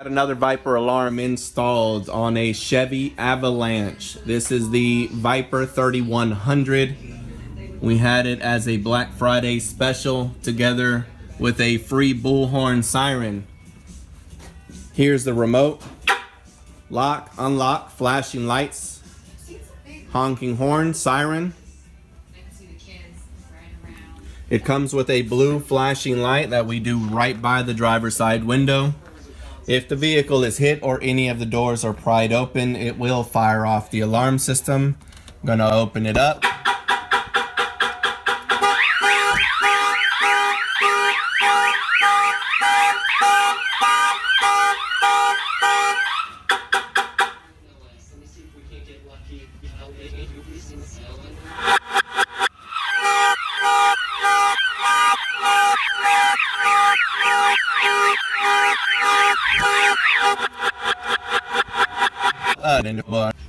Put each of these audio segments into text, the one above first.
Another Viper alarm installed on a Chevy Avalanche. This is the Viper 3100. We had it as a Black Friday special together with a free bullhorn siren. Here's the remote. Lock, unlock, flashing lights, honking horn, siren. It comes with a blue flashing light that we do right by the driver's side window. If the vehicle is hit or any of the doors are pried open, it will fire off the alarm system. I'm gonna open it up.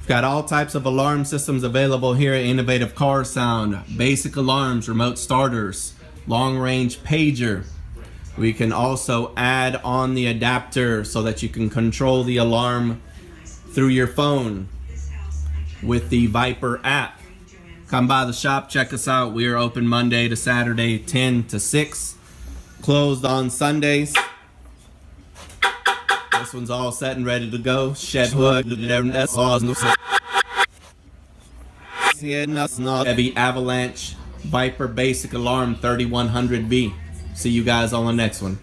Got all types of alarm systems available here at Innovative Car Sound. Basic alarms, remote starters, long range pager. We can also add on the adapter so that you can control the alarm through your phone with the Viper app. Come by the shop, check us out. We are open Monday to Saturday 10 to 6, closed on Sundays. This one's all set and ready to go. Shed hood, Chevy Avalanche Viper Basic Alarm 3100V. See you guys on the next one.